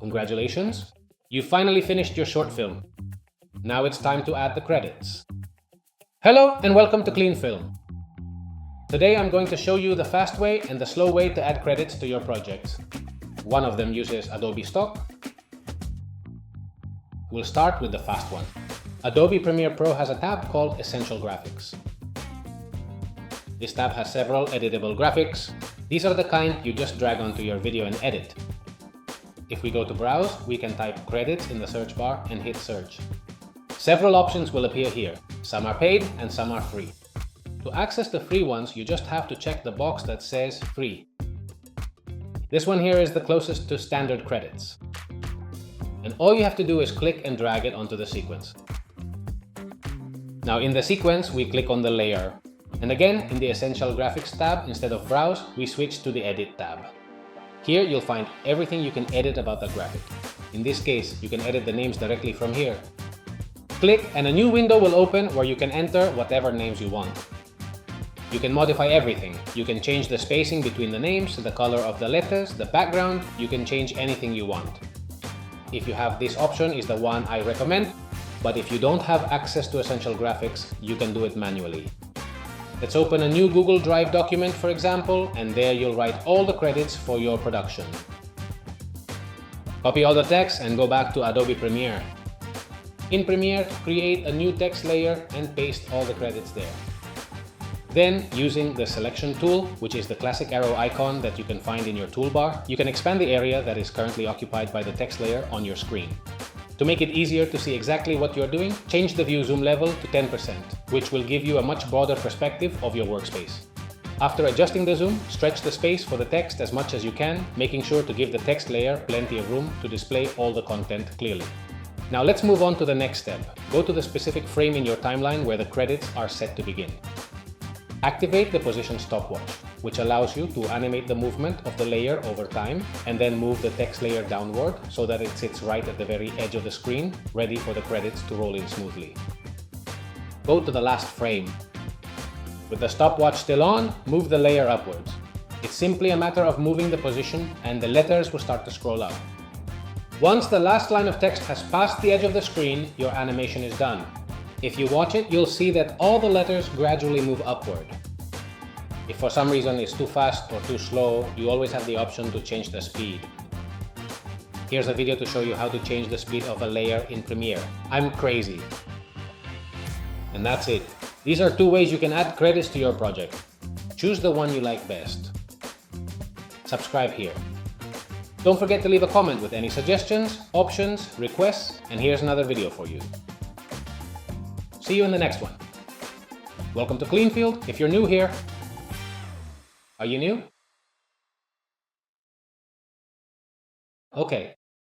Congratulations! You finally finished your short film. Now it's time to add the credits. Hello and welcome to Clean Film. Today I'm going to show you the fast way and the slow way to add credits to your project. One of them uses Adobe Stock. We'll start with the fast one. Adobe Premiere Pro has a tab called Essential Graphics. This tab has several editable graphics. These are the kind you just drag onto your video and edit. If we go to Browse, we can type credits in the search bar and hit search. Several options will appear here. Some are paid and some are free. To access the free ones, you just have to check the box that says free. This one here is the closest to standard credits. And all you have to do is click and drag it onto the sequence. Now in the sequence, we click on the layer. And again, in the Essential Graphics tab, instead of Browse, we switch to the Edit tab. Here you'll find everything you can edit about the graphic. In this case, you can edit the names directly from here. Click and a new window will open where you can enter whatever names you want. You can modify everything. You can change the spacing between the names, the color of the letters, the background. You can change anything you want. If you have this option is the one I recommend, but if you don't have access to Essential Graphics, you can do it manually. Let's open a new Google Drive document, for example, and there you'll write all the credits for your production. Copy all the text and go back to Adobe Premiere. In Premiere, create a new text layer and paste all the credits there. Then, using the Selection tool, which is the classic arrow icon that you can find in your toolbar, you can expand the area that is currently occupied by the text layer on your screen. To make it easier to see exactly what you're doing, change the view zoom level to 10%, which will give you a much broader perspective of your workspace. After adjusting the zoom, stretch the space for the text as much as you can, making sure to give the text layer plenty of room to display all the content clearly. Now let's move on to the next step. Go to the specific frame in your timeline where the credits are set to begin. Activate the position stopwatch, which allows you to animate the movement of the layer over time and then move the text layer downward so that it sits right at the very edge of the screen, ready for the credits to roll in smoothly. Go to the last frame. With the stopwatch still on, move the layer upwards. It's simply a matter of moving the position and the letters will start to scroll up. Once the last line of text has passed the edge of the screen, your animation is done. If you watch it, you'll see that all the letters gradually move upward. If for some reason it's too fast or too slow, you always have the option to change the speed. Here's a video to show you how to change the speed of a layer in Premiere. I'm crazy. And that's it. These are two ways you can add credits to your project. Choose the one you like best. Subscribe here. Don't forget to leave a comment with any suggestions, options, requests, and here's another video for you. See you in the next one. Welcome to Cleanfield. If you're new here, are you new? Okay.